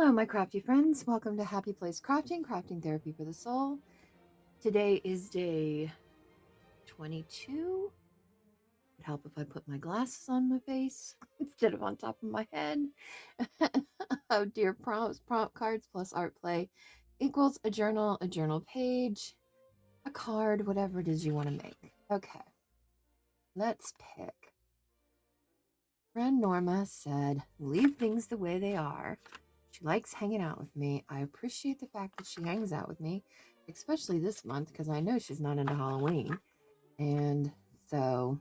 Hello, my crafty friends. Welcome to Happy Place Crafting, Crafting Therapy for the Soul. Today is day 22. It'd help if I put my glasses on my face instead of on top of my head. Oh dear, prompts, prompt cards plus art play equals a journal page, a card, whatever it is you want to make. Okay, let's pick. Friend Norma said, leave things the way they are. She likes hanging out with me. I appreciate the fact that she hangs out with me, especially this month because I know she's not into Halloween. And so,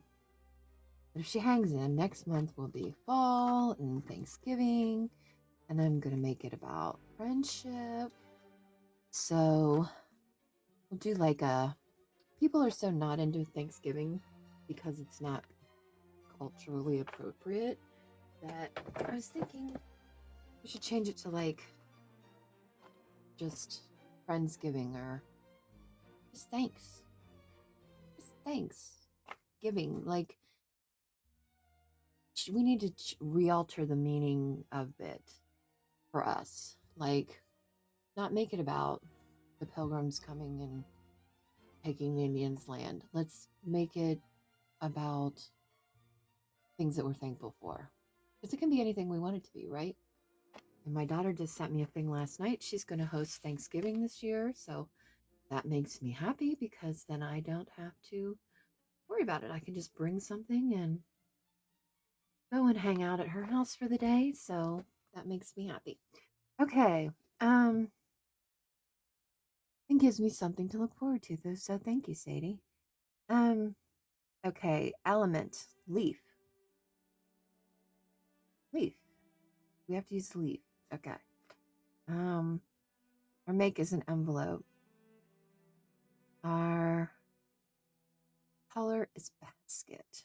if she hangs in, next month will be fall and Thanksgiving. And I'm going to make it about friendship. So, we'll do like a. People are so not into Thanksgiving because it's not culturally appropriate that I was thinking we should change it to like just Friendsgiving or just thanks. Just thanks. Giving. Like, we need to re-alter the meaning of it for us. Like, not make it about the pilgrims coming and taking the Indians' land. Let's make it about things that we're thankful for. Because it can be anything we want it to be, right? And my daughter just sent me a thing last night. She's going to host Thanksgiving this year. So that makes me happy because then I don't have to worry about it. I can just bring something and go and hang out at her house for the day. So that makes me happy. Okay. It gives me something to look forward to, though. So thank you, Sadie. Um, okay. Element. Leaf. Leaf. We have to use the leaf. Okay. Um, our make is an envelope. Our color is basket.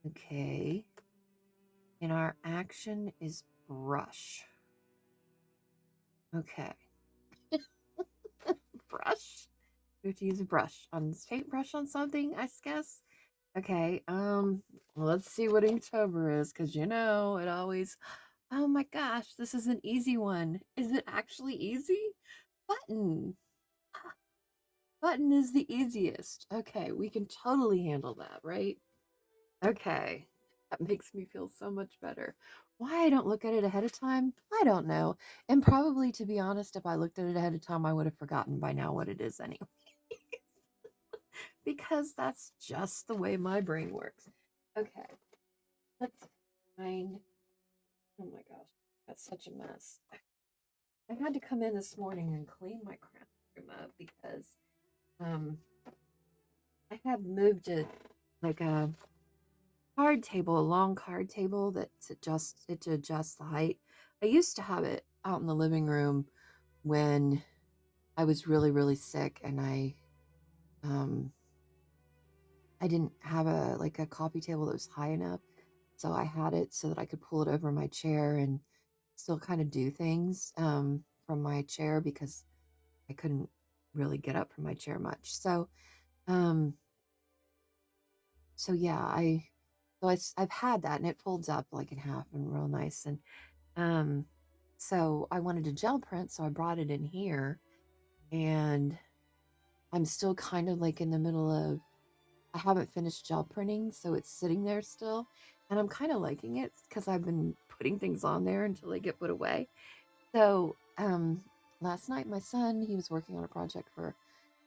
Okay. And our action is brush. Okay. Brush. We have to use a brush on paintbrush on something, I guess. Okay. Let's see what Inktober is, because you know it always. Oh my gosh, this is an easy one. Is it actually easy? Button. Ah, button is the easiest. Okay, we can totally handle that, right? Okay. That makes me feel so much better. Why I don't look at it ahead of time, I don't know. And probably, to be honest, if I looked at it ahead of time, I would have forgotten by now what it is anyway. Because that's just the way my brain works. Okay, let's find. Oh my gosh, that's such a mess. I had to come in this morning and clean my craft room up because um I had moved it like a card table, a long card table that's to adjust the height. I used to have it out in the living room when I was really, really sick and um I didn't have a coffee table that was high enough. So I had it so that I could pull it over my chair and still kind of do things from my chair because I couldn't really get up from my chair much. Um, so yeah, I've had that and it folds up like in half and real nice. And um, so I wanted to gel print, so I brought it in here, and I'm still kind of like in the middle of. I haven't finished gel printing, so it's sitting there still, and I'm kind of liking it because I've been putting things on there until they get put away. So last night my son, he was working on a project for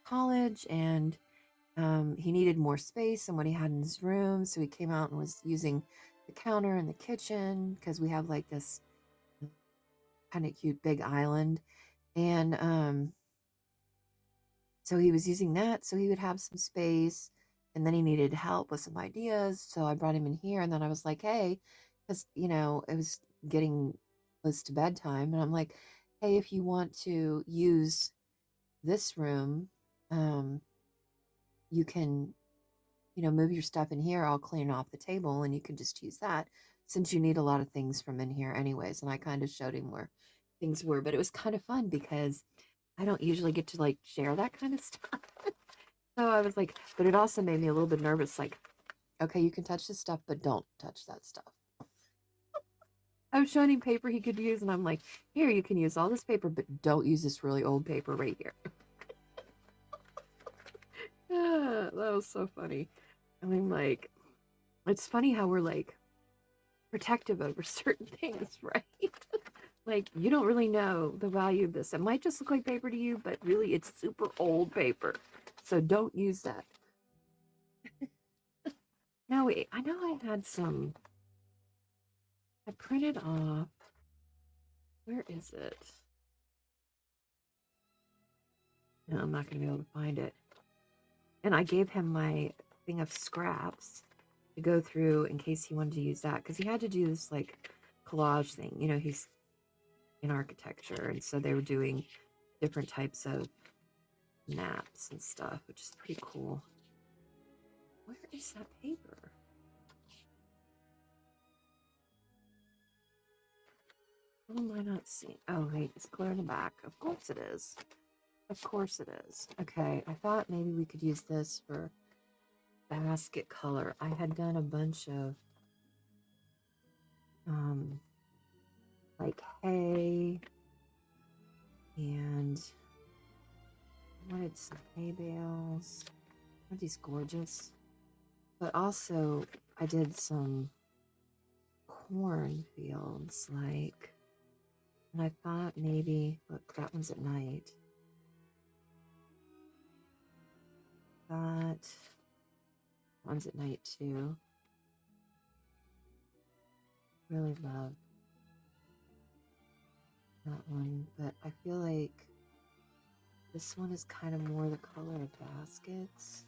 college, and he needed more space than what he had in his room. So he came out and was using the counter in the kitchen because we have like this kind of cute big island. And so he was using that so he would have some space. And then he needed help with some ideas. So I brought him in here. And then I was like, hey, because, it was getting close to bedtime. And I'm like, hey, if you want to use this room, um, you can move your stuff in here. I'll clean off the table and you can just use that since you need a lot of things from in here anyways. And I kind of showed him where things were, but it was kind of fun because I don't usually get to like share that kind of stuff. So I was like, but it also made me a little bit nervous, like, okay, you can touch this stuff, but don't touch that stuff. I was showing him paper he could use, and I'm like, here, you can use all this paper, but don't use this really old paper right here. Yeah, that was so funny. I mean, like, it's funny how we're like protective over certain things, right? Like, you don't really know the value of this. It might just look like paper to you, but really it's super old paper. So don't use that. Now, wait, I know I had some, I printed off, where is it? No, I'm not going to be able to find it. And I gave him my thing of scraps to go through in case he wanted to use that. Because he had to do this, like, collage thing. You know, he's in architecture. And so they were doing different types of maps and stuff, which is pretty cool. Where is that paper? What am I not seeing? Oh, wait, it's clear in the back. Of course it is. Of course it is. Okay, I thought maybe we could use this for basket color. I had done a bunch of like hay, and I wanted some hay bales. Aren't these gorgeous? But also I did some corn fields, like, and I thought maybe, look, that one's at night. That one's at night too. Really love that one, but I feel like this one is kind of more the color of baskets.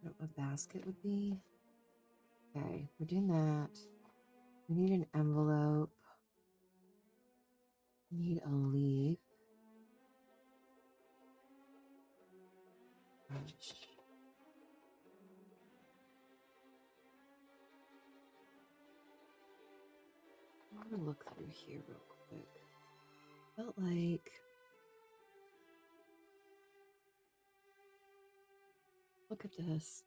I don't know what a basket would be. Okay, we're doing that. We need an envelope. We need a leaf. Gosh. I want to look through here real quick. Felt like, look at this.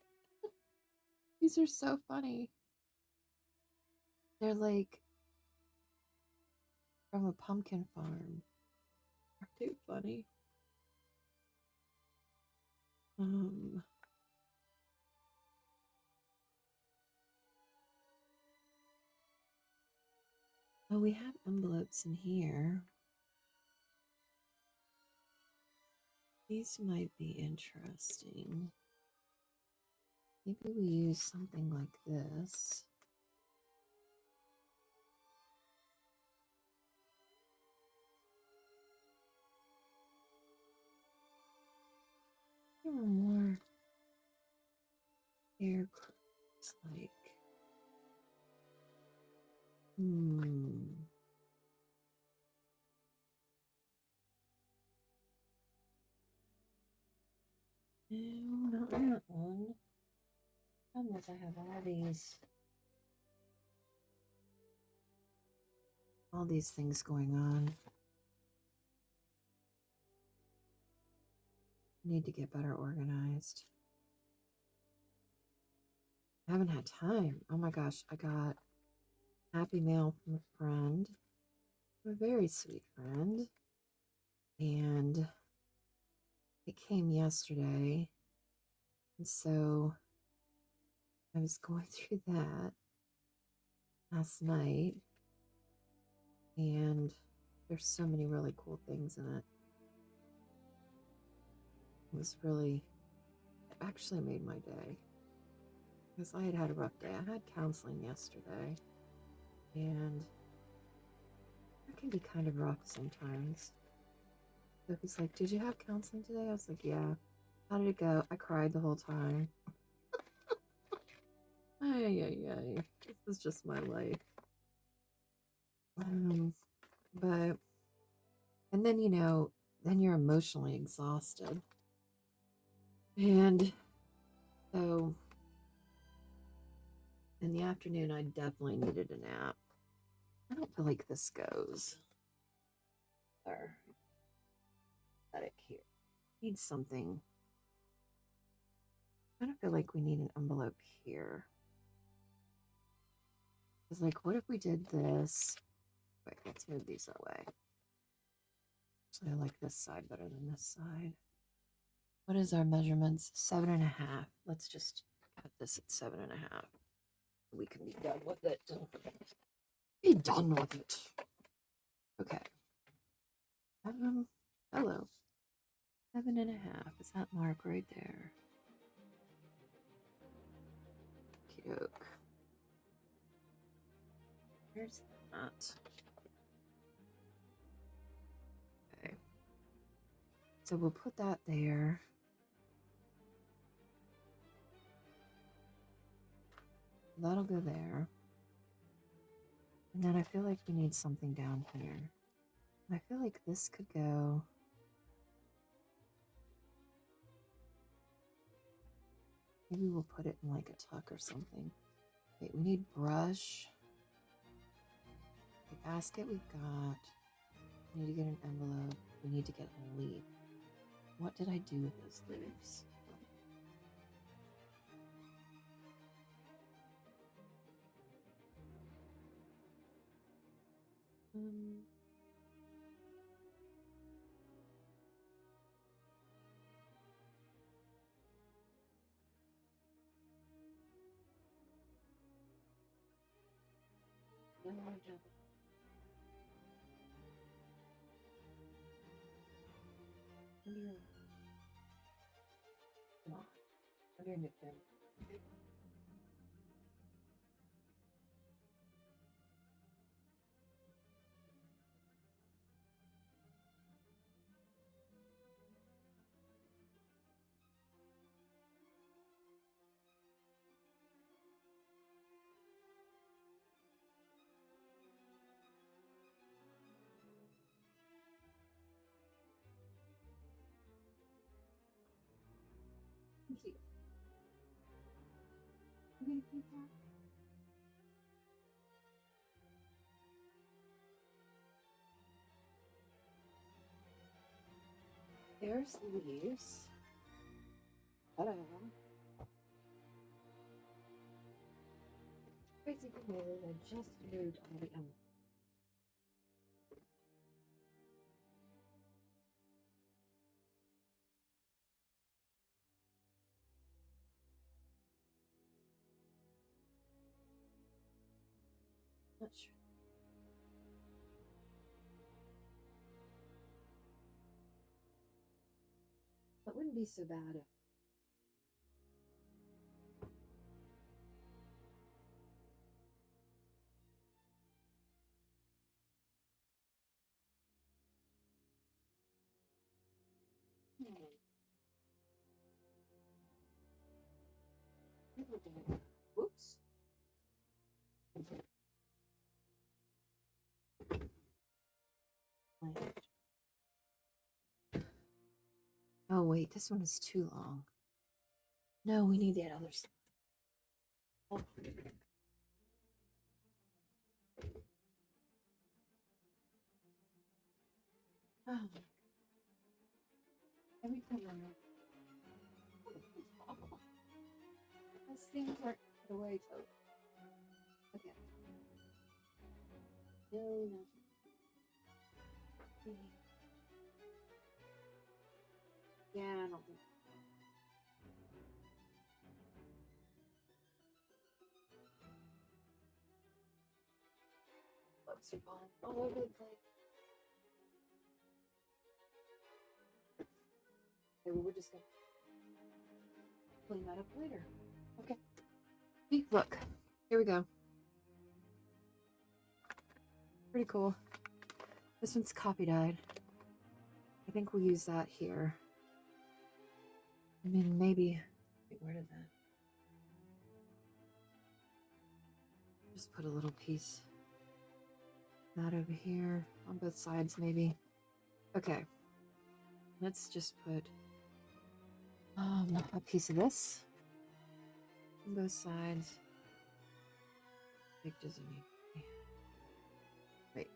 These are so funny. They're like from a pumpkin farm. Aren't they funny? Oh, we have envelopes in here. These might be interesting. Maybe we use something like this. There were more air clips, like, No, not that one. Problem is I have all these things going on. Need to get better organized. I haven't had time. Oh my gosh, I got happy mail from a friend, a very sweet friend, and it came yesterday. And so I was going through that last night, and there's so many really cool things in it. It was really, it actually made my day. Because I had had a rough day. I had counseling yesterday, and it can be kind of rough sometimes. So he's like, "Did you have counseling today?" I was like, "Yeah." "How did it go?" I cried the whole time. Ay. This is just my life. But, and then, then you're emotionally exhausted. And so in the afternoon, I definitely needed a nap. I don't feel like this goes. Or pathetic here. Need something. I don't feel like we need an envelope here. It's like, what if we did this? Wait, let's move these away. So I like this side better than this side. What is our measurements? 7.5. Let's just cut this at 7.5. We can be done with it. Be done with it. Okay. Hello. 7.5. Is that mark right there? Cute. Where's that? Okay. So we'll put that there. That'll go there. And then I feel like we need something down here. I feel like this could go. Maybe we'll put it in like a tuck or something. Wait, we need brush. The basket we've got. We need to get an envelope. We need to get a leaf. What did I do with those leaves? Come on. Underneath them. There's the leaves. Hello. Crazy thing is, I just moved all the envelopes. Not sure. That wouldn't be so bad if Whoops. Oh, wait, this one is too long. No, we need that other side. Oh. Oh. Every time I know. Those things aren't put away totally. Okay. No, no. Yeah, I don't think. Books are falling all over the place. Okay, well, we're just gonna clean that up later. Okay. See, look, here we go. Pretty cool. This one's copy dyed. I think we'll use that here. I mean, maybe. Wait, where did that? Just put a little piece. That over here on both sides, maybe. Okay. Let's just put a piece of this on both sides. Big doesn't need. Wait.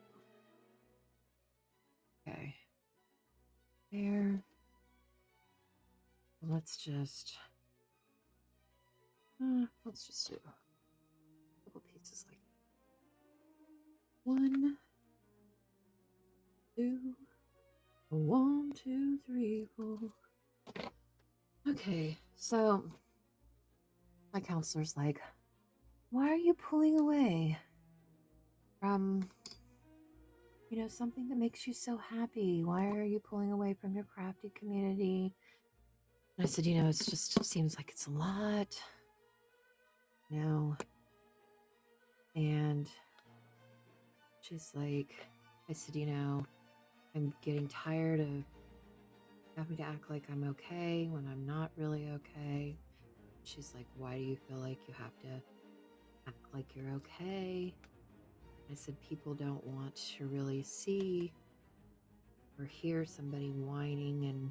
Okay. There. Let's just do a couple pieces like that. 1, 2, 1, 2, 3, 4. Okay, so my counselor's like, why are you pulling away from, something that makes you so happy? Why are you pulling away from your crafty community? And I said, it just seems like it's a lot, and she's like, I said, I'm getting tired of having to act like I'm okay when I'm not really okay. She's like, why do you feel like you have to act like you're okay? I said, people don't want to really see or hear somebody whining and,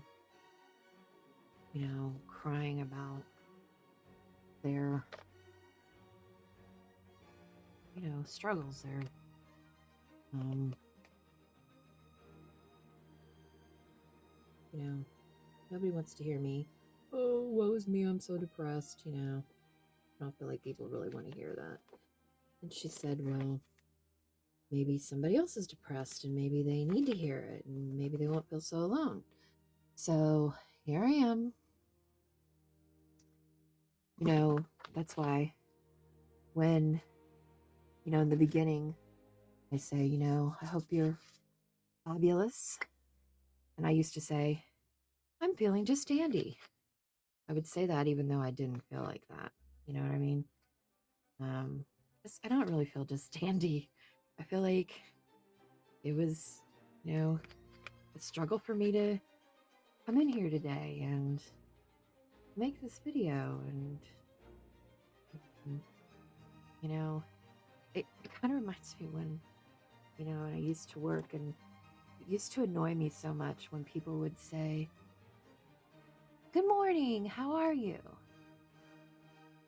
crying about their, struggles, their, nobody wants to hear me. Oh, woe's me, I'm so depressed, I don't feel like people really want to hear that. And she said, well, maybe somebody else is depressed and maybe they need to hear it and maybe they won't feel so alone. So here I am. That's why when, in the beginning, I say, I hope you're fabulous. And I used to say, I'm feeling just dandy. I would say that even though I didn't feel like that. You know what I mean? I don't really feel just dandy. I feel like it was, a struggle for me to come in here today and make this video. And, it kind of reminds me when, I used to work, and it used to annoy me so much when people would say, good morning, how are you?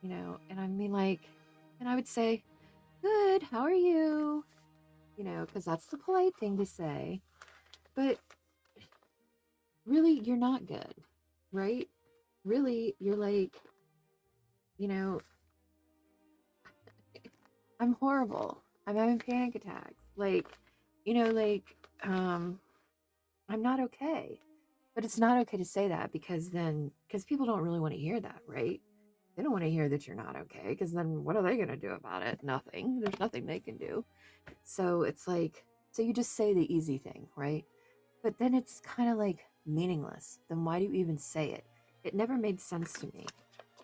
And I mean, and I would say, good, how are you? Because that's the polite thing to say. But really, you're not good, right? Really, you're like, I'm horrible. I'm having panic attacks. I'm not okay. But it's not okay to say that because people don't really want to hear that, right? They don't want to hear that you're not okay because then what are they going to do about it? Nothing. There's nothing they can do. So it's like, so you just say the easy thing, right? But then it's kind of like meaningless. Then why do you even say it? It never made sense to me.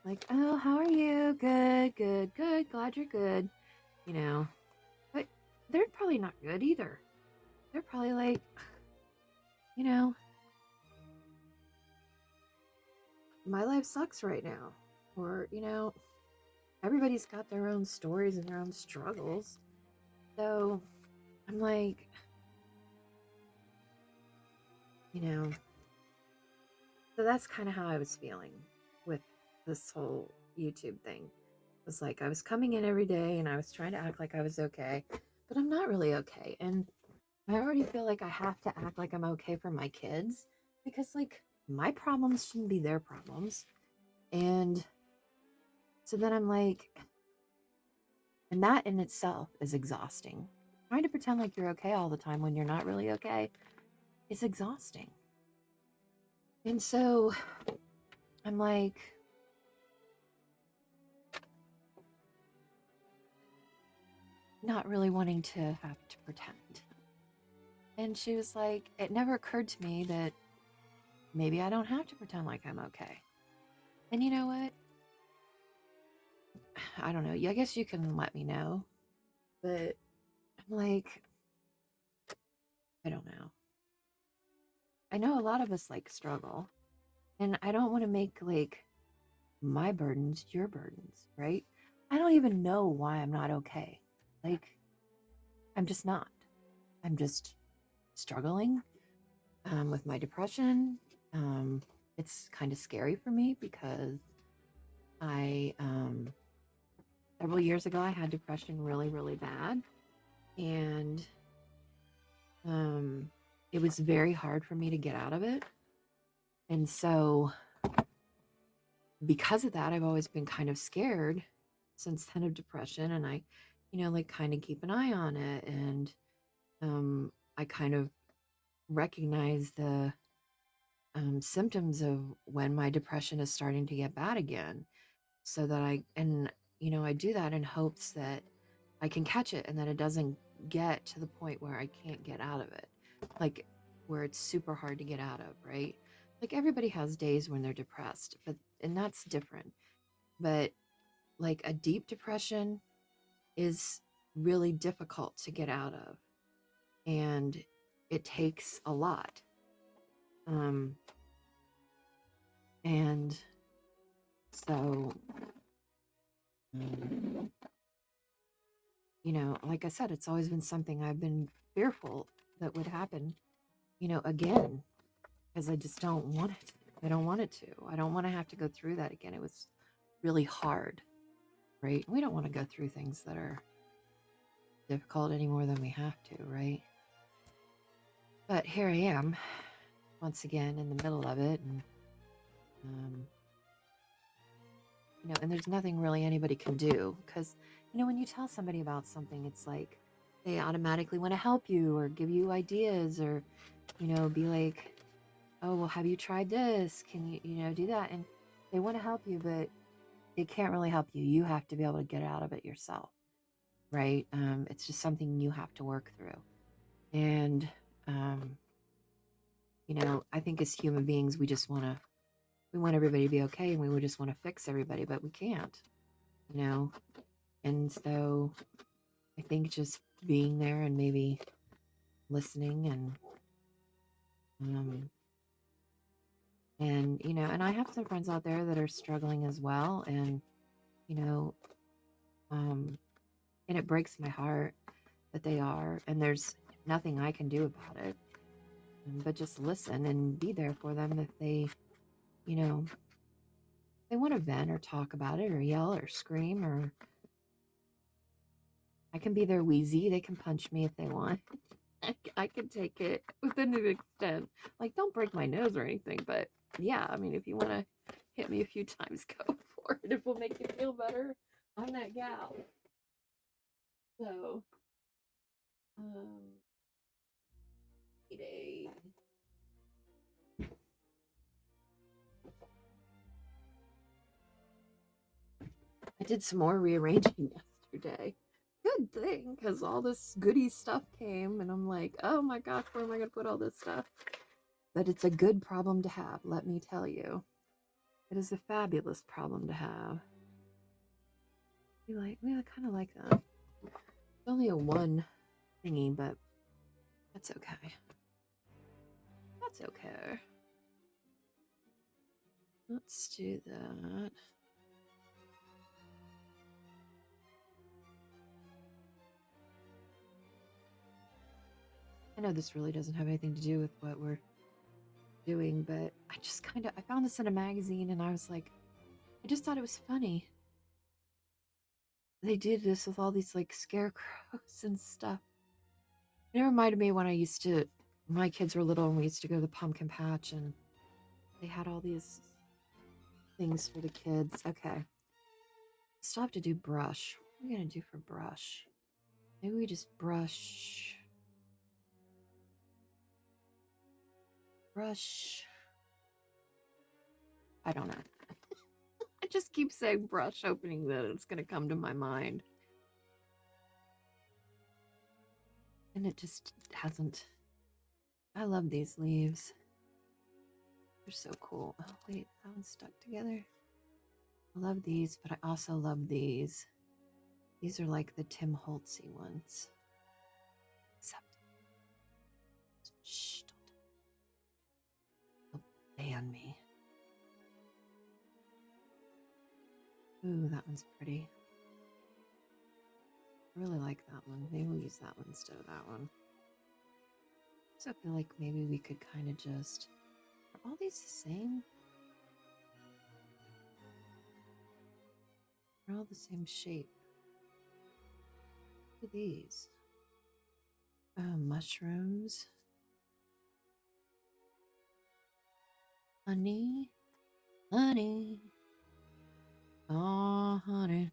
Like, oh, how are you? Good, good, good. Glad you're good. But they're probably not good either. They're probably like, my life sucks right now. Or, everybody's got their own stories and their own struggles. So I'm like, so that's kind of how I was feeling with this whole YouTube thing. It was like I was coming in every day and I was trying to act like I was okay, but I'm not really okay. And I already feel like I have to act like I'm okay for my kids because, like, my problems shouldn't be their problems. And so then I'm like, and that in itself is exhausting. Trying to pretend like you're okay all the time when you're not really okay is exhausting. And so I'm like, not really wanting to have to pretend. And she was like, it never occurred to me that maybe I don't have to pretend like I'm okay. And you know what? I don't know. I guess you can let me know. But I'm like, I don't know. I know a lot of us like struggle. And I don't want to make like my burdens your burdens, right? I don't even know why I'm not okay. Like, I'm just not. I'm just struggling with my depression. It's kind of scary for me because I, several years ago, I had depression really, really bad. And it was very hard for me to get out of it. And so, because of that, I've always been kind of scared since then of depression. And I like kind of keep an eye on it. And I kind of recognize the symptoms of when my depression is starting to get bad again. So that I do that in hopes that I can catch it and that it doesn't get to the point where I can't get out of it. Like where it's super hard to get out of, right? Like everybody has days when they're depressed, and that's different. But like a deep depression is really difficult to get out of, and it takes a lot. Um and so um, like I said, it's always been something I've been fearful that would happen, again, because I just don't want it. I don't want it to. I don't want to have to go through that again. It was really hard, right? We don't want to go through things that are difficult any more than we have to, right? But here I am, once again, in the middle of it, and um, and there's nothing really anybody can do because, when you tell somebody about something, it's like they automatically want to help you or give you ideas or, be like, oh, well, have you tried this? Can you, do that? And they want to help you, but it can't really help you. You have to be able to get out of it yourself, right? It's just something you have to work through. And, um, I think as human beings, we want everybody to be okay and we would just want to fix everybody, but we can't, you know? And so I think just being there and maybe listening um, and I have some friends out there that are struggling as well. And, you know, um, and it breaks my heart that they are, and there's nothing I can do about it, but just listen and be there for them if you know, they want to vent or talk about it or yell or scream, or I can be their wheezy. They can punch me if they want. I can take it within an extent. Like, don't break my nose or anything, but yeah, I mean, if you want to hit me a few times, go for it. If it will make you feel better, I'm that gal. So, um, a I did some more rearranging yesterday. Good thing, because all this goody stuff came, and I'm like, oh my gosh, where am I going to put all this stuff? But it's a good problem to have, let me tell you. It is a fabulous problem to have. We kind of like that. It's only a one thingy, but that's okay. That's okay. Let's do that. I know this really doesn't have anything to do with what we're doing, but I found this in a magazine and I was like, I just thought it was funny. They did this with all these like scarecrows and stuff. It reminded me when my kids were little and we used to go to the pumpkin patch and they had all these things for the kids. Okay. Still have to do brush. What are we going to do for brush? Maybe we just brush. Brush. I don't know. I just keep saying brush, hoping that it's going to come to my mind. And it just hasn't. I love these leaves. They're so cool. Oh, wait, that one's stuck together. I love these, but I also love these. These are like the Tim Holtzy ones. Except, shh, don't ban me. Ooh, that one's pretty. I really like that one. Maybe we'll use that one instead of that one. So I feel like maybe we could kind of just. Are all these the same? They're all the same shape. Look at these. Mushrooms. Honey. Honey. Oh, honey.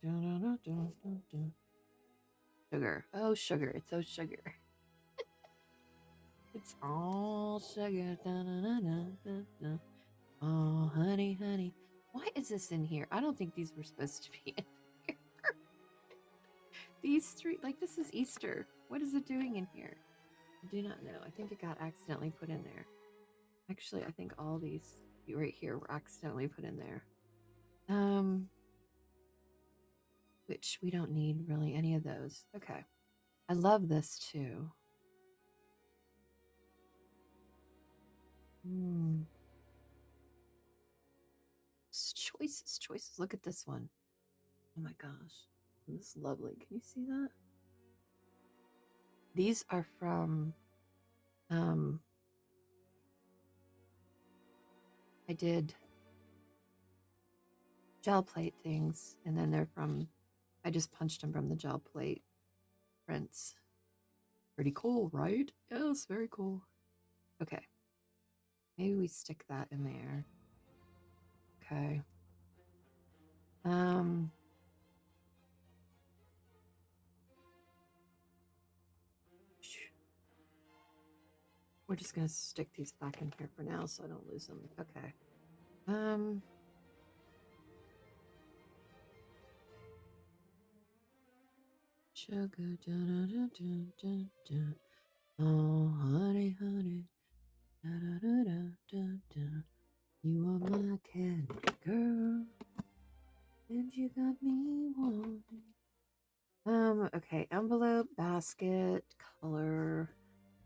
sugar. Oh, sugar. It's oh, sugar. It's all sugar. Da, da, da, da, da, da. Oh, honey, honey. Why is this in here? I don't think these were supposed to be in here. These three, like, this is Easter. What is it doing in here? I do not know. I think it got accidentally put in there. Actually, I think all these right here were accidentally put in there. Which we don't need really any of those. Okay. I love this too. Choices, choices. Look at this one. Oh my gosh. This is lovely. Can you see that? These are from I did gel plate things, and then they're from I just punched them from the gel plate prints. Pretty cool, right? Yes, very cool. Okay. Maybe we stick that in there. Okay. We're just gonna stick these back in here for now so I don't lose them. Okay. Sugar, da, da, da, da, da, da. Oh, honey, honey, da, da, da, da, da, da. You are my candy girl, and you got me wanting. Okay, envelope, basket, color.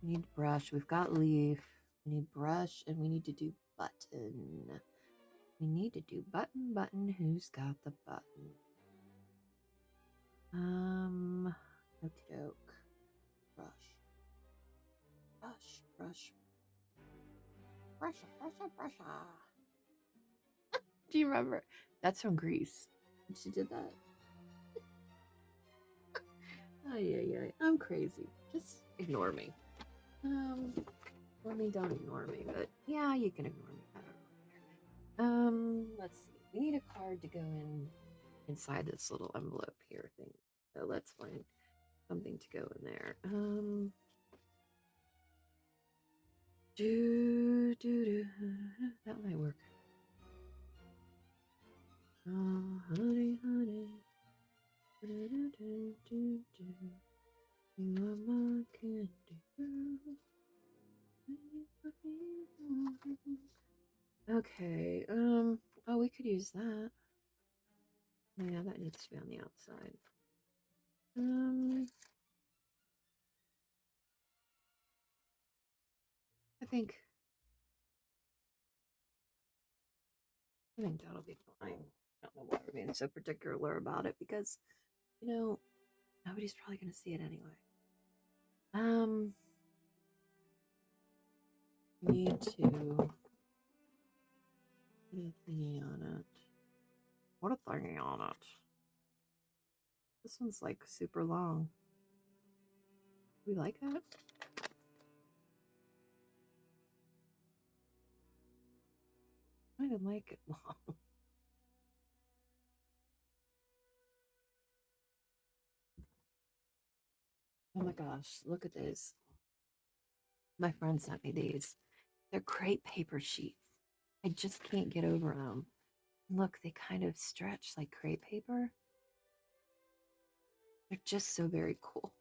We need brush. We've got leaf. We need brush, and we need to do button. We need to do button, button. Who's got the button? Okie doke. Brush. Brush, brush. Brusha. Do you remember? That's from Grease. She did that. Oh, yeah. I'm crazy. Just ignore me. Don't ignore me, but yeah, you can ignore me. I don't know. Let's see. We need a card to go inside this little envelope here thing. So let's find something to go in there. That might work. Oh, honey, honey. You are my candy girl. Okay, oh, we could use that. Yeah, that needs to be on the outside. I think that'll be fine. I don't know why we're being so particular about it because, nobody's probably going to see it anyway. Need to put a thingy on it. What a thingy on it. This one's like super long. We like that? I didn't like it long. Oh my gosh, look at these. My friend sent me these. They're crepe paper sheets. I just can't get over them. Look, they kind of stretch like crepe paper. They're just so very cool.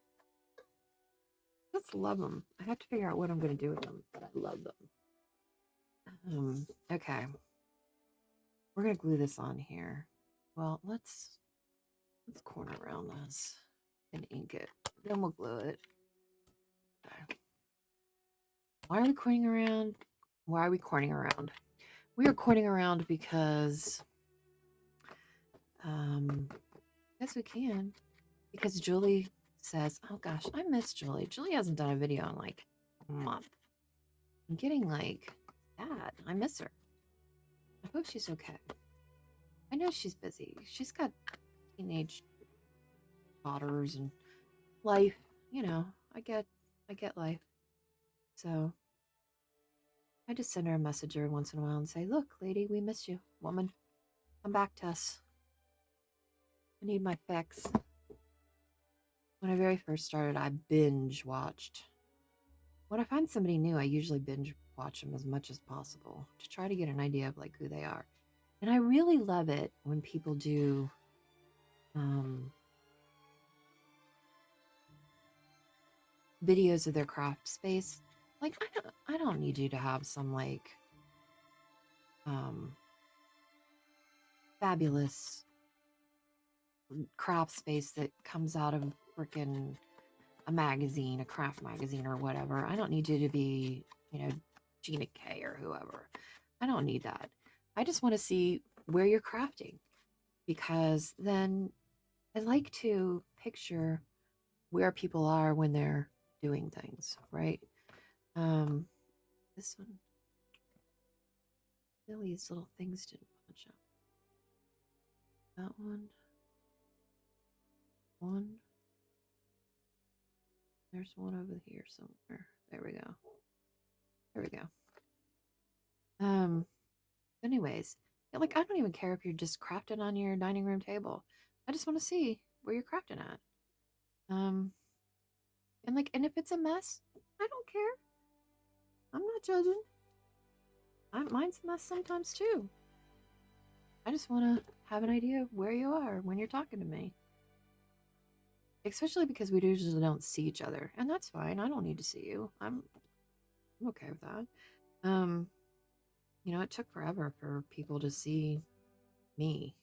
Just love them. I have to figure out what I'm going to do with them, but I love them. Okay. We're going to glue this on here. Well, let's corner around this and ink it. Then we'll glue it. Okay. Why are we corning around? Why are we corning around? We are corning around because yes, we can. Because Julie says, oh gosh, I miss Julie. Julie hasn't done a video in like a month. I'm getting like sad. I miss her. I hope she's okay. I know she's busy. She's got teenage daughters and life. I get life. So I just send her a message every once in a while and say, look, lady, we miss you. Woman, come back to us. I need my fix. When I very first started, I binge watched. When I find somebody new, I usually binge watch them as much as possible to try to get an idea of like who they are. And I really love it when people do um, videos of their craft space. Like I don't need you to have some like um, fabulous craft space that comes out of freaking a magazine, a craft magazine or whatever. I don't need you to be, Gina K or whoever. I don't need that. I just want to see where you're crafting because then I like to picture where people are when they're doing things, right? Um, this one, these little things didn't punch up. That one. There's one over here somewhere. There we go. There we go. Um, anyways, yeah, like I don't even care if you're just crafting on your dining room table. I just want to see where you're crafting at. Um, and if it's a mess, I don't care. I'm not judging. Mine's a mess sometimes too. I just want to have an idea of where you are when you're talking to me. Especially because we usually don't see each other, and that's fine. I don't need to see you. I'm okay with that. Um, it took forever for people to see me.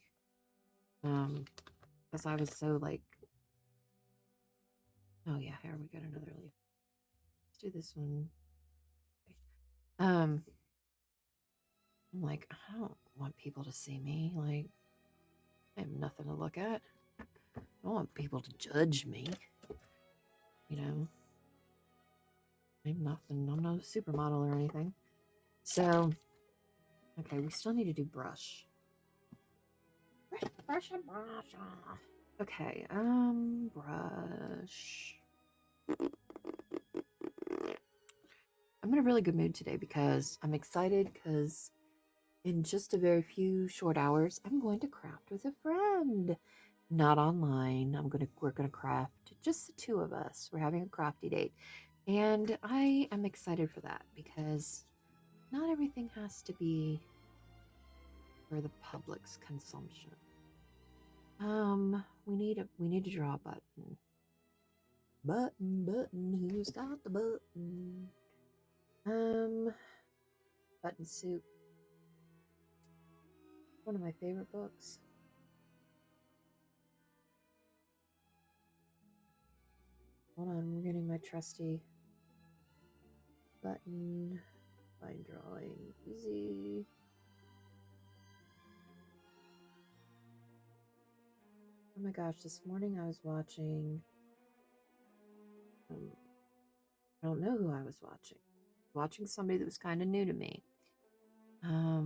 Because I was so like, oh yeah, here we got another leaf. Let's do this one. Um, I'm like, I don't want people to see me. Like, I have nothing to look at. I don't want people to judge me. You know, I'm nothing. I'm not a supermodel or anything. So, okay, we still need to do brush. Brush. Okay, brush. I'm in a really good mood today because I'm excited because in just a very few short hours, I'm going to craft with a friend. Not online. We're gonna craft just the two of us. We're having a crafty date. And I am excited for that because not everything has to be for the public's consumption. We need to draw a button. Button, who's got the button? Button Soup. One of my favorite books. Hold on, we're getting my trusty button. Fine drawing, easy. Oh my gosh, this morning I was watching. I don't know who I was watching. Watching somebody that was kind of new to me. I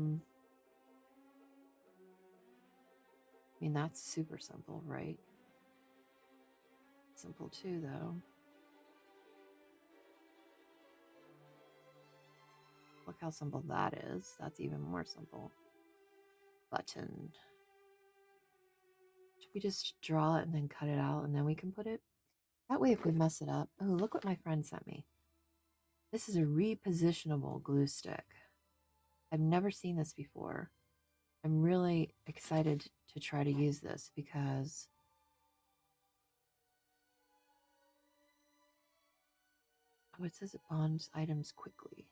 mean, that's super simple, right? Simple too, though. Look how simple that is. That's even more simple. Button. Should we just draw it and then cut it out and then we can put it? That way, if we mess it up. Oh, look what my friend sent me. This is a repositionable glue stick. I've never seen this before. I'm really excited to try to use this because it says it bonds items quickly.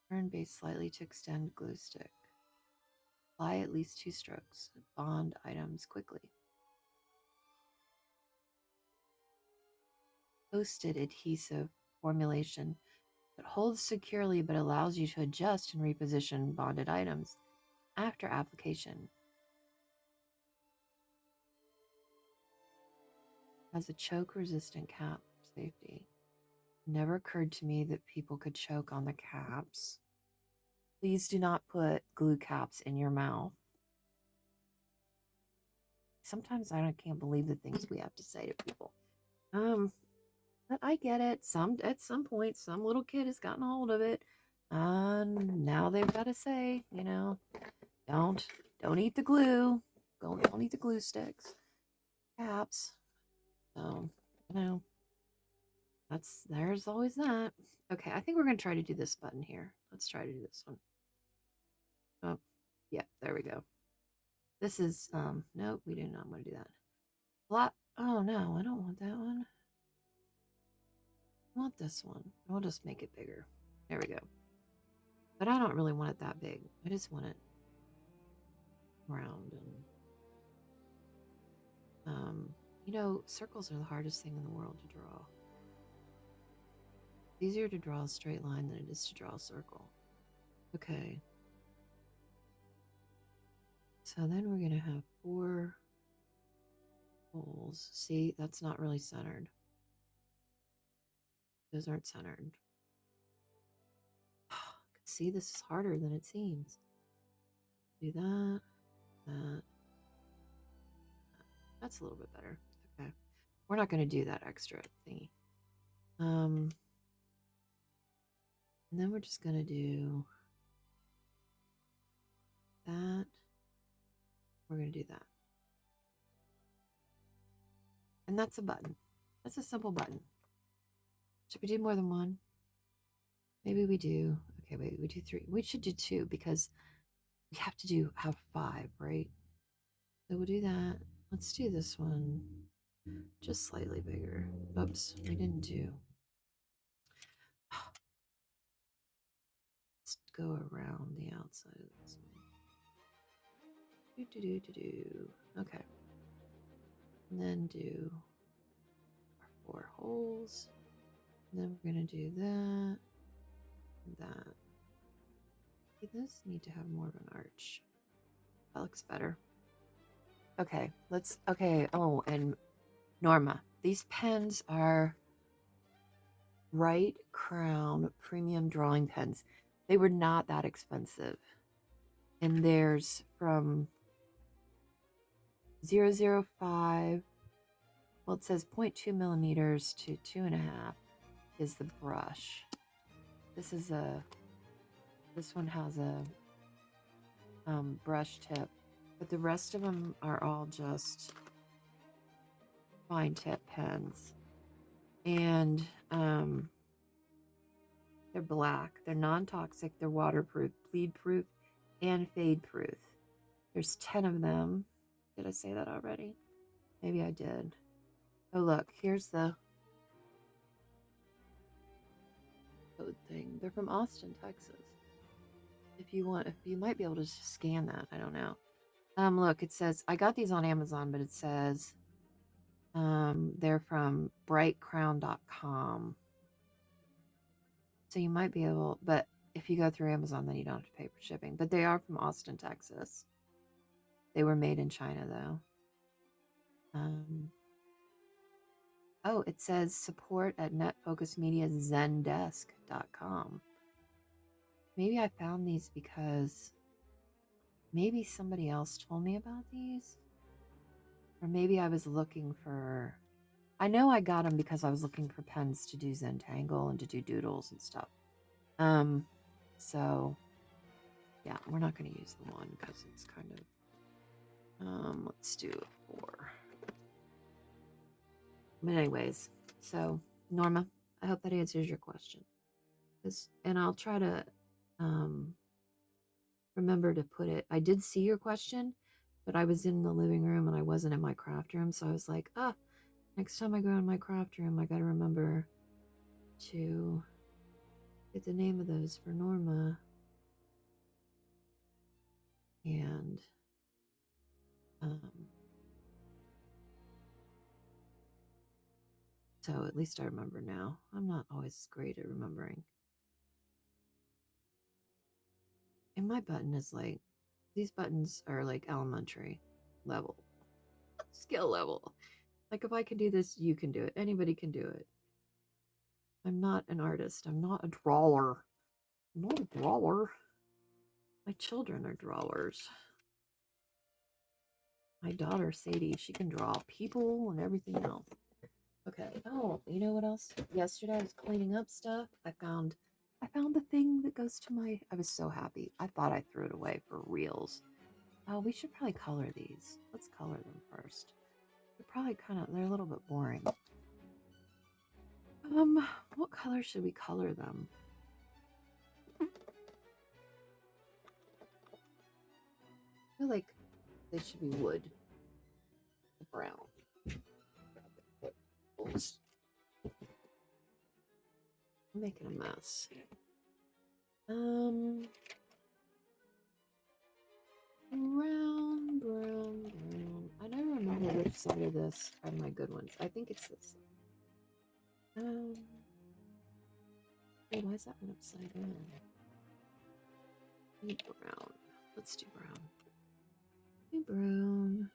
Turn base slightly to extend glue stick. Apply at least 2 strokes. Bond items quickly. Posted adhesive formulation that holds securely but allows you to adjust and reposition bonded items after application. Has a choke resistant cap for safety. Never occurred to me that people could choke on the caps. Please do not put glue caps in your mouth. Sometimes I can't believe the things we have to say to people. But I get it. At some point, some little kid has gotten a hold of it, and now they've got to say, don't eat the glue. Don't eat the glue sticks, caps. So, there's always that. Okay, I think we're gonna try to do this button here. Let's try to do this one. Oh, yeah, there we go. This is nope, we do not want to do that. Lot. Oh no, I don't want that one. I want this one. I'll just make it bigger. There we go. But I don't really want it that big. I just want it round and circles are the hardest thing in the world to draw. It's easier to draw a straight line than it is to draw a circle. Okay. So then we're going to have 4 holes. See, that's not really centered. Those aren't centered. See, this is harder than it seems. Do that, that. That's a little bit better. Okay. We're not going to do that extra thingy. And then we're just going to do that. We're going to do that. And that's a button. That's a simple button. Should we do more than one? Maybe we do. Okay, wait, we do 3. We should do 2 because we have to have 5, right? So we'll do that. Let's do this one just slightly bigger. Oops, we didn't do. Let's go around the outside of this one. Okay. And then do our 4 holes. And then we're going to do that and that. This need to have more of an arch. That looks better. Okay, oh, and Norma, these pens are Write Crown premium drawing pens. They were not that expensive. And there's from 0.05, well, it says 0.2 millimeters to 2.5 is the brush. This one has a brush tip, but the rest of them are all just fine tip pens. And they're black, they're non-toxic, they're waterproof, bleed proof, and fade proof. There's 10 of them. Did I say that already? Maybe I did. Oh, look, here's the code thing. They're from Austin, Texas. If you might be able to scan that. I don't know. Look, it says, I got these on Amazon, but it says they're from brightcrown.com. So you might be able, but if you go through Amazon, then you don't have to pay for shipping. But they are from Austin, Texas. They were made in China, though. Oh, it says support at netfocusmediazendesk.com. Maybe I found these because maybe somebody else told me about these. Or maybe I was looking for... I know I got them because I was looking for pens to do Zentangle and to do doodles and stuff. So, yeah, we're not going to use the 1 because it's kind of... let's do 4. But anyways, so Norma, I hope that answers your question. And I'll try to remember to put it. I did see your question, but I was in the living room and I wasn't in my craft room. So I was like, next time I go in my craft room, I got to remember to get the name of those for Norma. And so at least I remember now. I'm not always great at remembering. And my button is like, these buttons are like elementary level, skill level. Like if I can do this, you can do it. Anybody can do it. I'm not an artist. I'm not a drawer. I'm not a drawer. My children are drawers. My daughter, Sadie, she can draw people and everything else. Okay. Oh, you know what else? Yesterday I was cleaning up stuff. I found the thing that goes to my... I was so happy. I thought I threw it away for reals. Oh, we should probably color these. Let's color them first. probably they're a little bit boring. What color should we color them? I feel like they should be wood. Brown. I'm making a mess. Brown. I never remember which side of this are my good ones. I think it's this. Oh, why is that one upside down? Brown. Let's do brown. Do brown.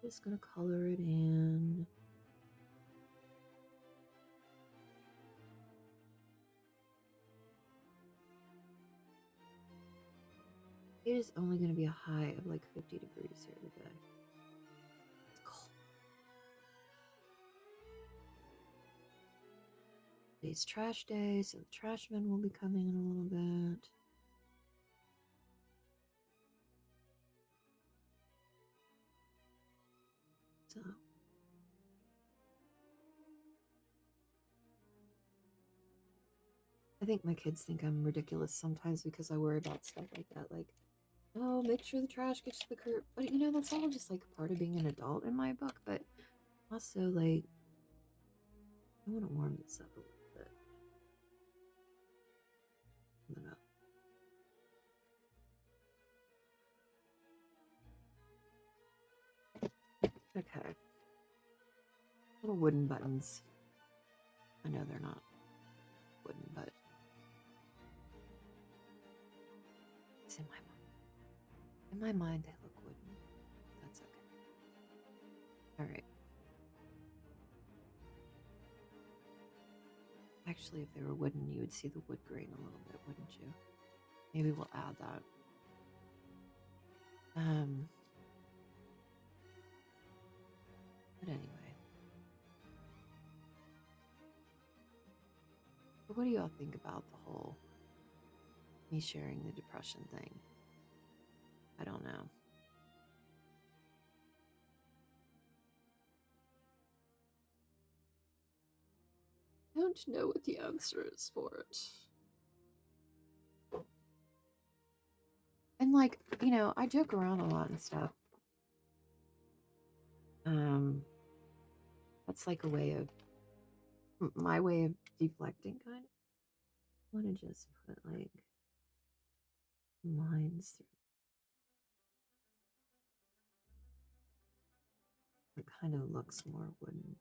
Just gonna color it in. It is only going to be a high of like 50 degrees here today. It's cold. Today's trash day, so the trash men will be coming in a little bit. So I think my kids think I'm ridiculous sometimes because I worry about stuff like that. Like, oh, make sure the trash gets to the curb. But you know, that's all just like part of being an adult in my book. But also, like, I want to warm this up a little bit. Okay. Little wooden buttons. I know they're not wooden, but it's in my mind. In my mind, they look wooden. That's okay. All right. Actually, if they were wooden, you would see the wood grain a little bit, wouldn't you? Maybe we'll add that. But anyway. But what do y'all think about the whole me sharing the depression thing? I don't know. I don't know what the answer is for it. And like, you know, I joke around a lot and stuff. That's like a way of my way of deflecting, kind of. I want to just put like lines through. It kind of looks more wooden.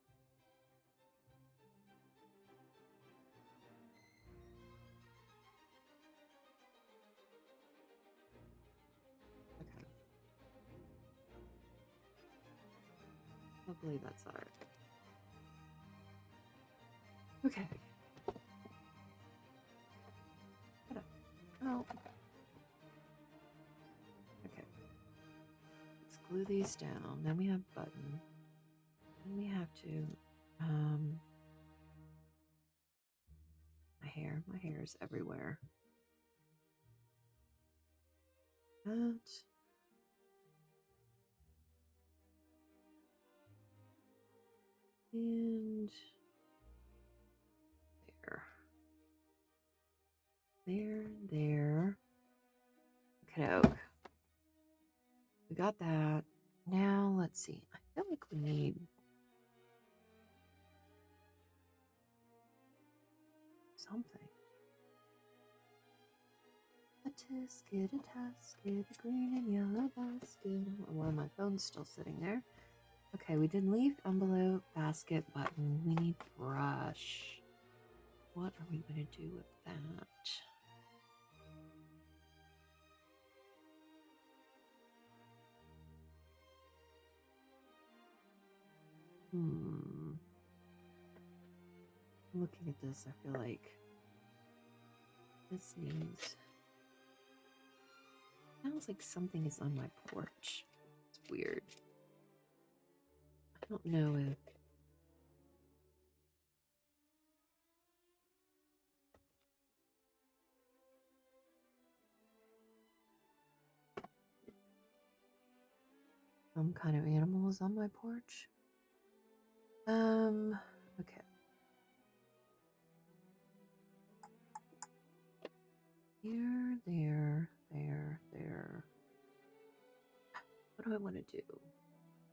Okay. Hopefully that's all right. Okay. Oh. Okay. Let's glue these down. Then we have button. Then we have to my hair is everywhere. That. And there. Okay. We got that. Now let's see. I feel like we need something. A tisket, a green and yellow basket. Well, my phone's still sitting there. Okay, we did leaf, envelope, basket, button. We need brush. What are we going to do with that? Looking at this, I feel like this needs... Sounds like something is on my porch. It's weird. I don't know if... some kind of animals on my porch. Okay. Here, there. What do I want to do?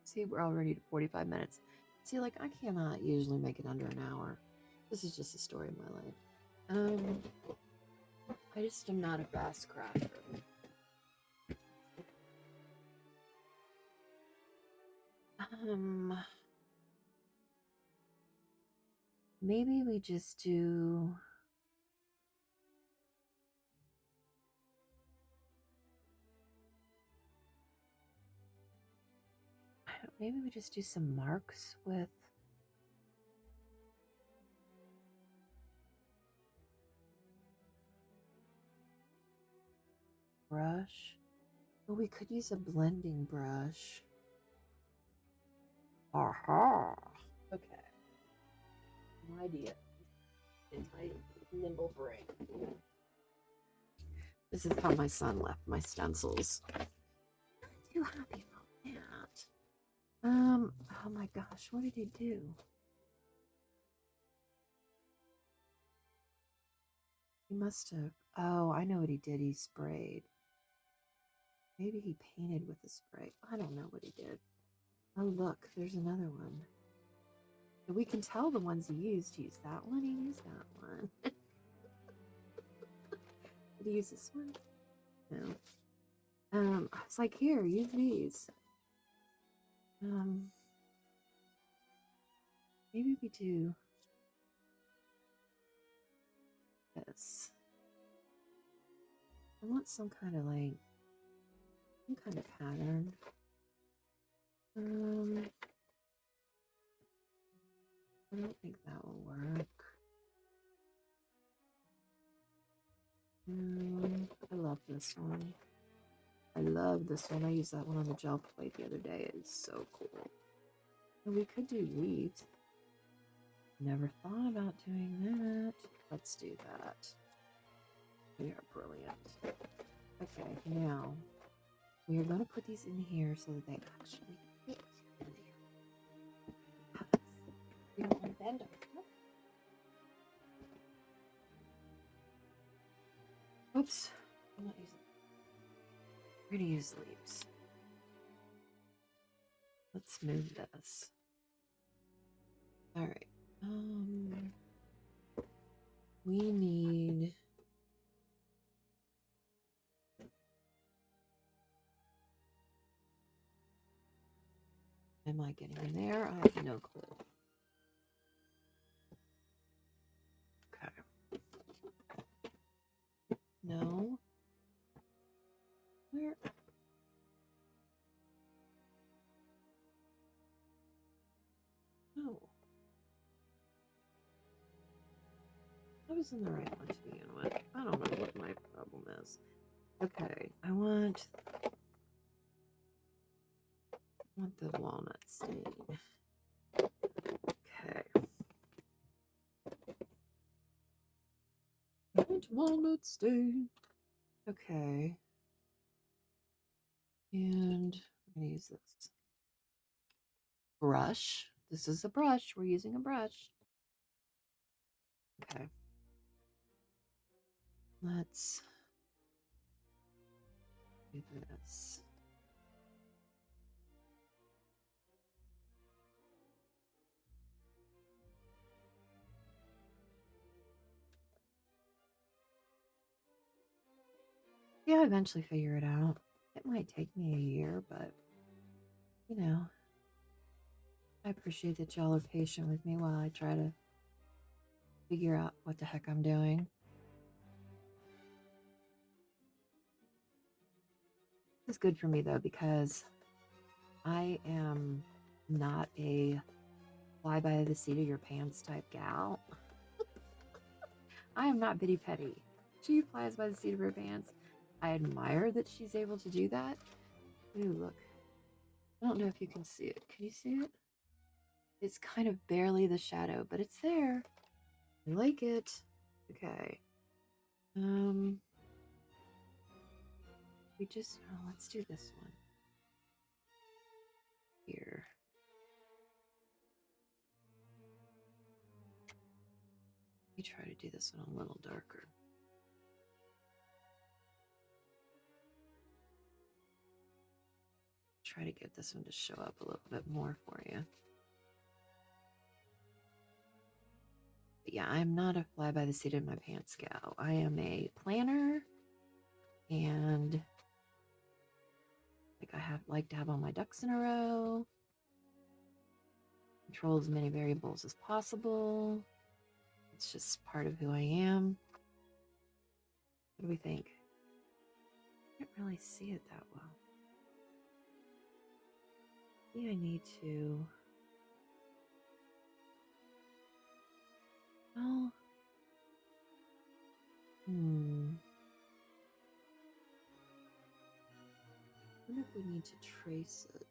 See, we're already to 45 minutes. See, like, I cannot usually make it under an hour. This is just a story of my life. I just am not a fast crafter. Maybe we just do... Maybe we just do some marks with... brush. Well, we could use a blending brush. Aha! Okay. No idea. In my nimble brain. This is how my son left my stencils. I'm too happy about that. Oh my gosh, what did he do? He must have... Oh, I know what he did. He sprayed. Maybe he painted with a spray. I don't know what he did. Oh, look, there's another one. We can tell the ones he used. He used that one. He used that one. Did he use this one? No. It's like, here, use these. Maybe we do this. I want some kind of like, some kind of pattern. I don't think that will work. I love this one. I love this one. I used that one on the gel plate the other day. It's so cool. And we could do leaves. Never thought about doing that. Let's do that. We are brilliant. Okay, now we are going to put these in here so that they actually fit in there. We don't want to bend them. Oops. I'm not using. We're going to use leaves. Let's move this. All right. We need... Am I getting in there? I have no clue. Okay. No. Where? No. I was in the right one to begin with. I don't know what my problem is. Okay, I want the walnut stain. Okay. I want walnut stain. Okay. And I'm going to use this brush. This is a brush. We're using a brush. Okay. Let's do this. Yeah, I'll eventually figure it out. It might take me a year, but you know, I appreciate that y'all are patient with me while I try to figure out what the heck I'm doing. It's good for me though, because I am not a fly by the seat of your pants type gal. I am not Bitty Petty. She flies by the seat of her pants. I admire that she's able to do that. Ooh, look. I don't know if you can see it. Can you see it? It's kind of barely the shadow, but it's there. I like it. Okay. We just, let's do this one. here. Let me try to do this one a little darker. Try to get this one to show up a little bit more for you. But yeah, I'm not a fly by the seat of my pants gal. I am a planner, and like like to have all my ducks in a row. Control as many variables as possible. It's just part of who I am. What do we think? I can't really see it that well. Maybe I need to. Oh. I wonder if we need to trace it.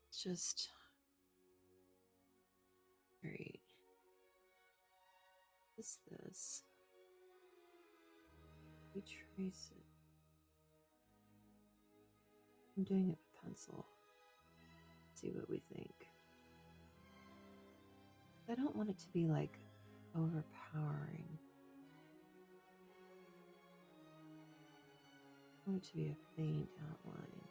It's just. Right. What's this? We trace it. I'm doing it with pencil. See what we think. I don't want it to be like overpowering. I want it to be a faint outline.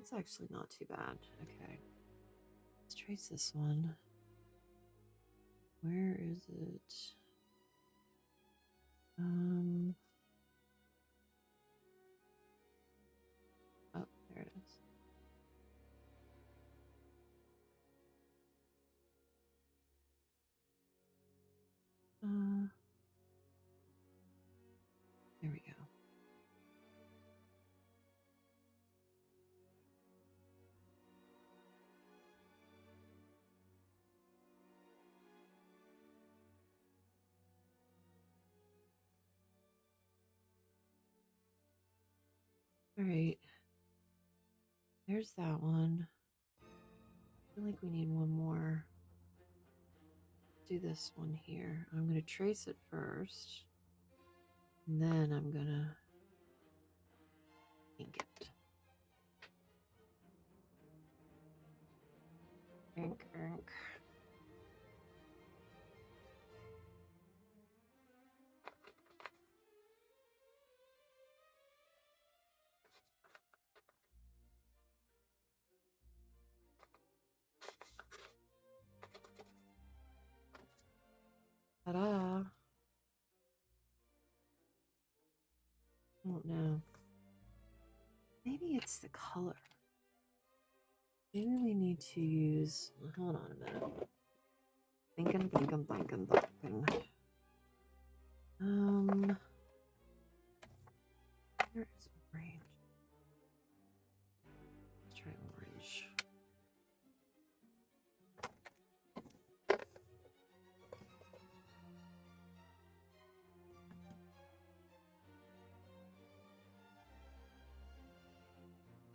It's actually not too bad. Okay. Let's trace this one. Where is it? Oh, there it is. There we go. All right. There's that one. I feel like we need one more. Do this one here. I'm going to trace it first. And then I'm going to ink it. Ink, ink. Ta-da! I don't know. Maybe it's the color. Maybe we need to use. Hold on a minute. Thinking. Here's orange. Let's try orange.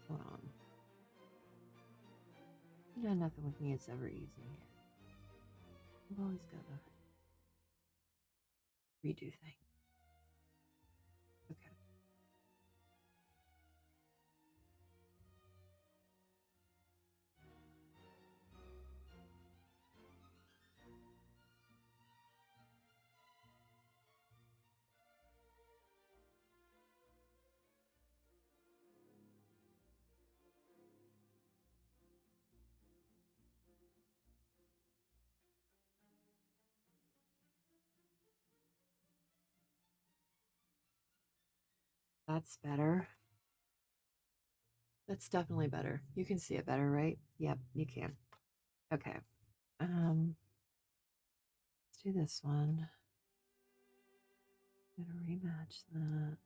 Hold on. You know, nothing with me is ever easy. I've always got to redo things. Okay. That's better. That's definitely better. You can see it better, right? Yep, you can. Okay. Let's do this one. I'm gonna rematch that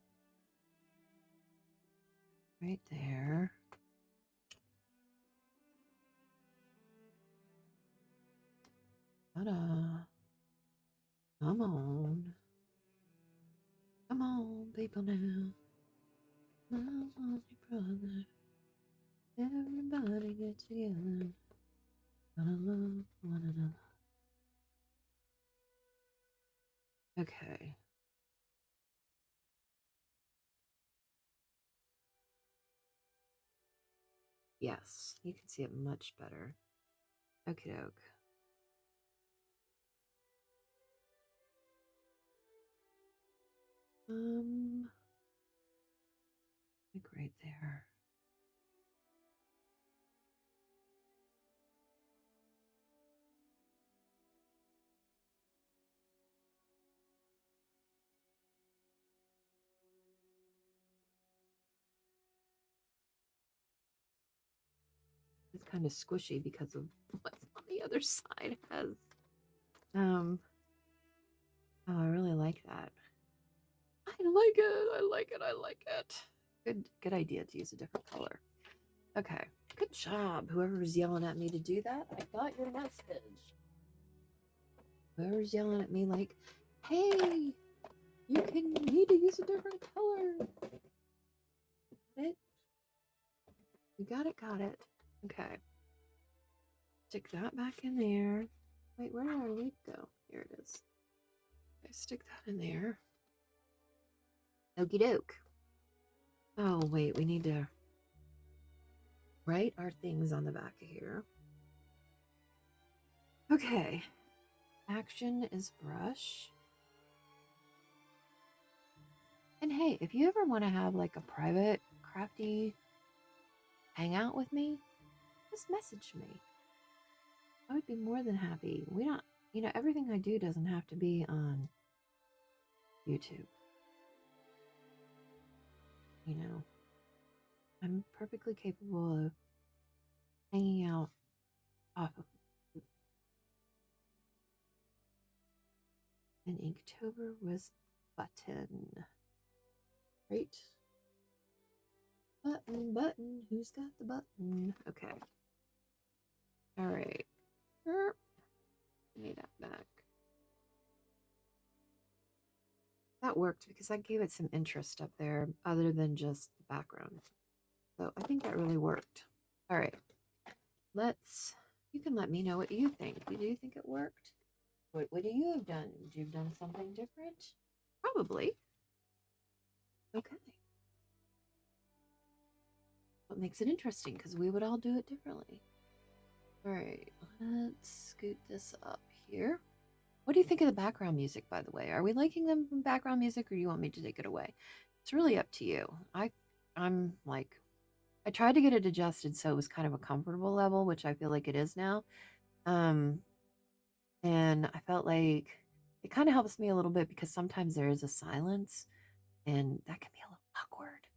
right there. Ta-da. Come on. Come on, people now. My brother. Everybody get together. Gonna love one another. Okay. Yes, you can see it much better. Okie doke. Like right there. It's kind of squishy because of what's on the other side has. Oh, I really like that. I like it. I like it. I like it. Good idea to use a different color. Okay. Good job. Whoever was yelling at me to do that, I got your message. Whoever's yelling at me like, hey, you need to use a different color. Got it? You got it, got it. Okay. Stick that back in there. Wait, where did our leaf go? Here it is. Okay, stick that in there. Okie doke. Oh, wait, we need to write our things on the back of here. Okay. Action is brush. And hey, if you ever want to have like a private crafty hangout with me, just message me. I would be more than happy. We don't, everything I do doesn't have to be on YouTube. I'm perfectly capable of hanging out off of and Inktober was button. Right? Button. Who's got the button? Okay. All right. Give me that back. That worked because I gave it some interest up there other than just the background. So I think that really worked. All right. You can let me know what you think. Do you think it worked? What would you have done? Would you have done something different? Probably. Okay. What makes it interesting because we would all do it differently. All right, let's scoot this up here. What do you think of the background music, by the way? Are we liking them from background music or do you want me to take it away? It's really up to you. I'm like, I tried to get it adjusted so it was kind of a comfortable level, which I feel like it is now. And I felt like it kind of helps me a little bit because sometimes there is a silence and that can be a little awkward.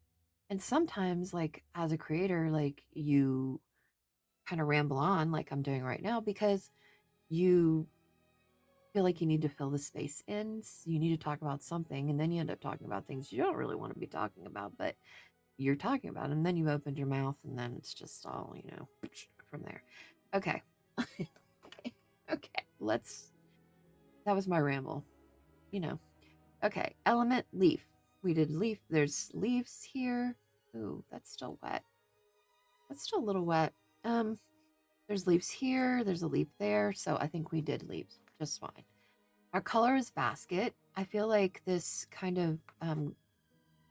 And sometimes, like, as a creator, like, you kind of ramble on like I'm doing right now because you feel like you need to fill the space in. So you need to talk about something, and then you end up talking about things you don't really want to be talking about, but you're talking about, and then you've opened your mouth, and then it's just all, from there. Okay. Okay. That was my ramble, you know. Okay. Element leaf. We did leaf. There's leaves here. Ooh, that's still wet. That's still a little wet. There's leaves here. There's a leaf there. So I think we did leaves just fine. Our color is basket. I feel like this kind of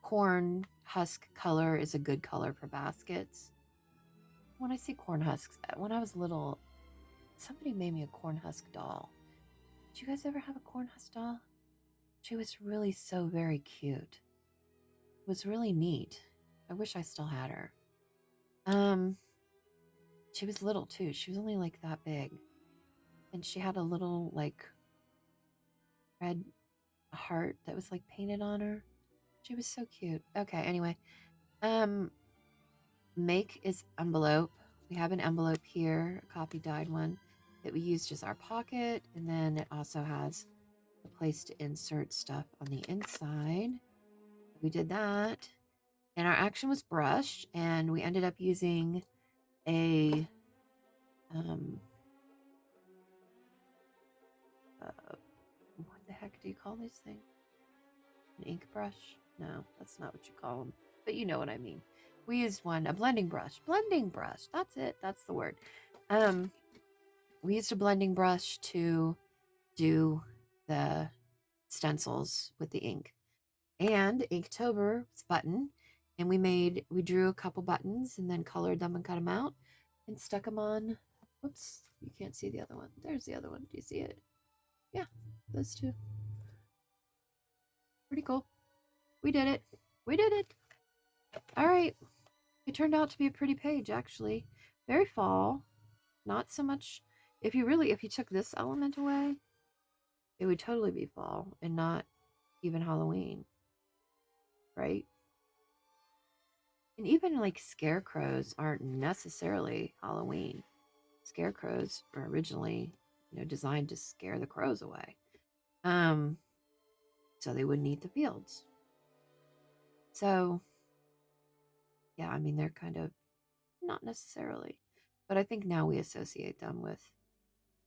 corn husk color is a good color for baskets. When I see corn husks, when I was little, somebody made me a corn husk doll. Did you guys ever have a corn husk doll? She was really so very cute. It was really neat. I wish I still had her. She was little too. She was only like that big. And she had a little like red heart that was like painted on her. She was so cute. Okay, anyway. Make is envelope. We have an envelope here, a copy dyed one that we used as our pocket, and then it also has a place to insert stuff on the inside. We did that. And our action was brush, and we ended up using a what the heck do you call these things? An ink brush? No, that's not what you call them. But you know what I mean. We used a blending brush. Blending brush. That's it. That's the word. We used a blending brush to do the stencils with the ink. And Inktober's button. And we drew a couple buttons and then colored them and cut them out and stuck them on. Whoops, you can't see the other one. There's the other one. Do you see it? Yeah, those two. Pretty cool. We did it. We did it. All right. It turned out to be a pretty page, actually. Very fall. Not so much. If you took this element away, it would totally be fall and not even Halloween, right? And even like scarecrows aren't necessarily Halloween. Scarecrows are originally, designed to scare the crows away. Um, so they wouldn't eat the fields. So, yeah, I mean, they're kind of not necessarily, but I think now we associate them with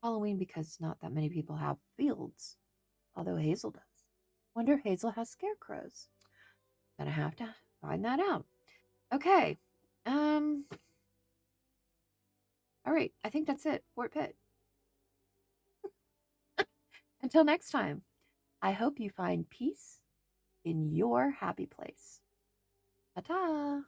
Halloween because not that many people have fields, although Hazel does. Wonder if Hazel has scarecrows. Gonna have to find that out. Okay. Um. All right. I think that's it. Fort Pitt. Until next time, I hope you find peace in your happy place. Ta ta!